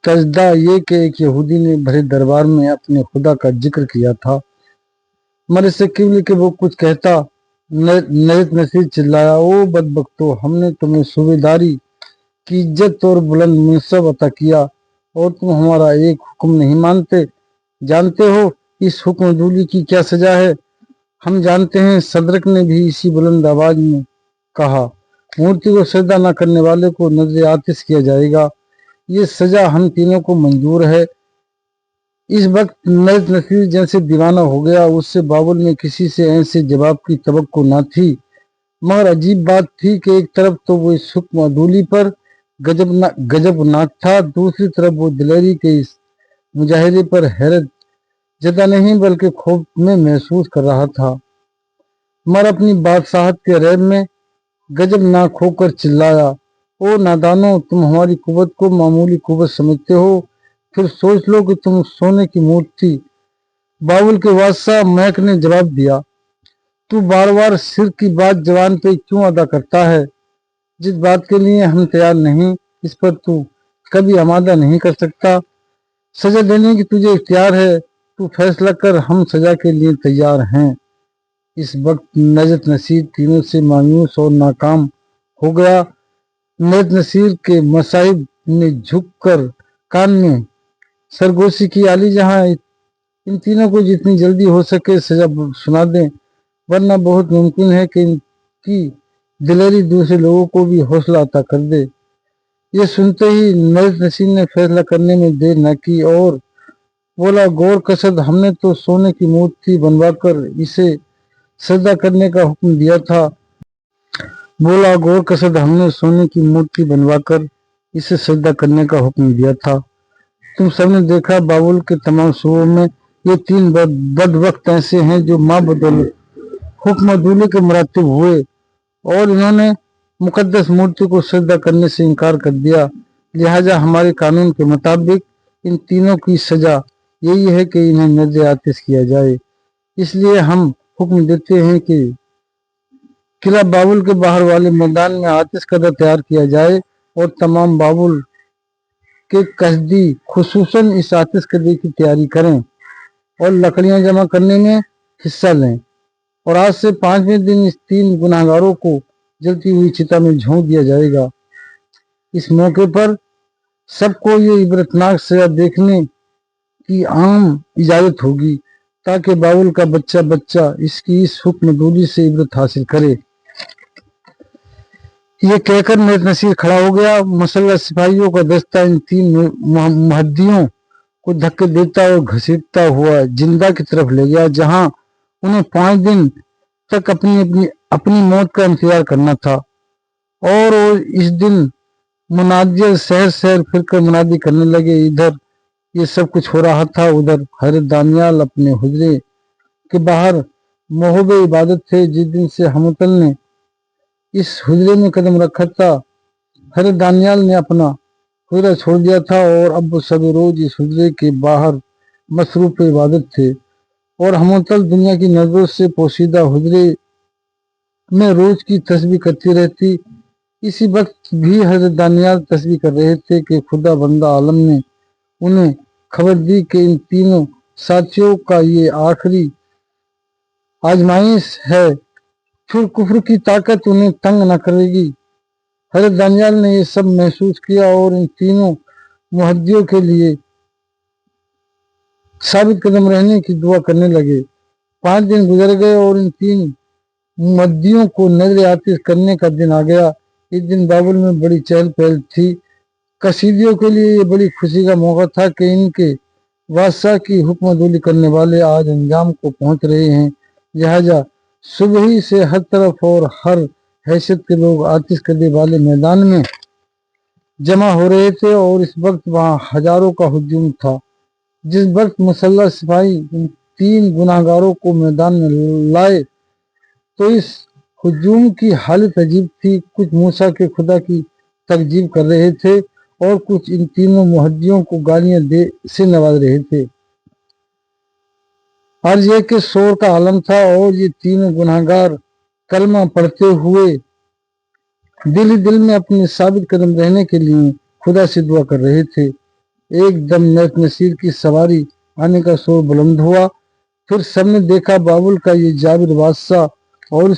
तजदा ये कि एक यहूदी ने भरे दरबार में अपने खुदा का जिक्र किया था। मर इससे क्यों कि वो कुछ कहता। नजत नसीर चिल्लाया, ओ बदबख्तो, हमने तुम्हें सूबेदारी की इज्जत और बुलंद मनसब अता किया और तुम हमारा एक हुक्म नहीं मानते। जानते हो इस हुक्म दूली की क्या सजा है? हम जानते हैं। सदरक ने भी इसी बुलंद आवाज में कहा, मूर्ति को सजदा न करने वाले को नजर आतिश किया जाएगा। ये सजा हम तीनों को मंजूर है। इस वक्त नजत नसीर जैसे दीवाना हो गया। उससे बाबुल में किसी से ऐसे जवाब की तवक्को न थी। मगर अजीब बात थी कि एक तरफ तो वो इस हुक्म अदूली पर गजबनाक था, दूसरी तरफ वो दिलेरी के इस मुजाहिदे पर हैरत जदा नहीं बल्कि खौफ में महसूस कर रहा था। मगर अपनी बादशाहत के रैब में गजबनाक होकर चिल्लाया, ओ नादानो, तुम हमारी कुव्वत को मामूली कुव्वत समझते हो? फिर सोच लो कि तुम सोने की मूर्ति। बाबुल के बादशाह महक ने जवाब दिया, तू बार बार सिर की बात जवान पे क्यों अदा करता है? जिस बात के लिए हम तैयार नहीं, इस पर तू कभी आमादा नहीं कर सकता। सजा देने की तुझे इख्तियार है, तू फैसला कर, हम सजा के लिए तैयार हैं। इस वक्त नजत नसीर तीनों से मायूस और नाकाम हो गया। नजत नसीर के मसाहिब ने झुक कर कान में सरगोशी की, आली जहां इन तीनों को जितनी जल्दी हो सके सजा सुना दें, वरना बहुत मुमकिन है कि इनकी दिलेरी दूसरे लोगों को भी हौसला अता कर दे। ये सुनते ही नजत नसीर ने फैसला करने में देर न की और बोला, गौर कसद, हमने तो सोने की मूर्ति बनवाकर इसे सजदा करने का हुक्म दिया था। बोला, गौर कसद, हमने सोने की मूर्ति बनवाकर इसे सजदा करने का हुक्म दिया था। तुम सबने देखा बाबुल के तमाम सूबों में ये तीन बदबख्त ऐसे हैं जो माँ बदल हुक्म दूल्हे के मुरातिब हुए और इन्होंने मुकद्दस मूर्ति को सजदा करने से इनकार कर दिया। लिहाजा हमारे कानून के मुताबिक इन तीनों की सजा यही है कि इन्हें नजर आतिश किया जाए। इसलिए हम हुक्म देते हैं कि किला बाबुल के बाहर वाले मैदान में आतिश कदा तैयार किया जाए और तमाम बाबुल के कसदी खुसूसन इस आतिश कदे की तैयारी करें और लकड़ियां जमा करने में हिस्सा लें। और आज से 5वें दिन इस तीन गुनाहगारों को जलती हुई चिता में झोंक दिया जाएगा। इस मौके पर सबको ये इबरतनाक सजा देखने की आम इजाजत होगी ताकि बाबुल का बच्चा बच्चा इसकी इस हुक्म दूली से इबरत हासिल करे। ये कहकर नजत नसीर खड़ा हो गया। मुसल्लह सिपाहियों का दस्ता इन तीन मुहद्दियों को धक्के देता और घसीटता हुआ जिंदा की तरफ ले गया, जहां उन्हें 5 दिन तक अपनी मौत का इंतजार करना था। और इस दिन मुनादिया शहर शहर फिरकर मुनादी करने लगे। इधर ये सब कुछ हो रहा था, उधर हजरत दानियाल अपने हुजरे के बाहर मोहब इबादत थे। जिस दिन से हमतल ने इस हुजरे में कदम रखा था, हजरत दानियाल ने अपना हुजरा छोड़ दिया था और अब सब रोज इस हुजरे के बाहर मसरूफ इबादत थे और हमतल दुनिया की नजरों से पोशीदा हुजरे में रोज की तस्बीह करती रहती। इसी वक्त भी हजरत दानियाल तस्बीह कर रहे थे कि खुदा बंदा आलम ने उन्हें खबर दी कि इन तीनों साथियों का ये आखिरी आजमाइश है, फिर कुफ्र की ताकत उन्हें तंग न करेगी। हजरत दानियाल ने ये सब महसूस किया और इन तीनों मुहद्दियों के लिए साबित कदम रहने की दुआ करने लगे। 5 दिन गुजर गए और इन तीन मुहद्दियों को नजर आतिश करने का दिन आ गया। इस दिन बाबुल में बड़ी चहल पहल थी। कसीदियों के लिए ये बड़ी खुशी का मौका था कि इनके बादशाह की हुक्मदूली करने वाले आज अंजाम को पहुंच रहे हैं। लिहाजा सुबह ही से हर तरफ और हर हैसियत के लोग आतिश करने वाले मैदान में जमा हो रहे थे और इस वक्त वहां हजारों का हुजूम था। जिस वक्त मुसल्लह सिपाही इन तीन गुनाहगारों को मैदान में लाए तो इस हुजूम की हालत अजीब थी। कुछ मूसा के खुदा की तकजीब कर रहे थे और कुछ इन तीनों मुहद्दियों को गालियां दे से नवाज रहे थे। अर्ज ये के शोर का आलम था और ये तीनों गुनाहगार कलमा पढ़ते हुए दिल ही दिल में अपने साबित कदम रहने के लिए खुदा से दुआ कर रहे थे। ایک دم نیت نصیر کی سواری آنے کا شور بلند ہوا۔ پھر سب نے دیکھا بابل کا یہ جابر بادشاہ اور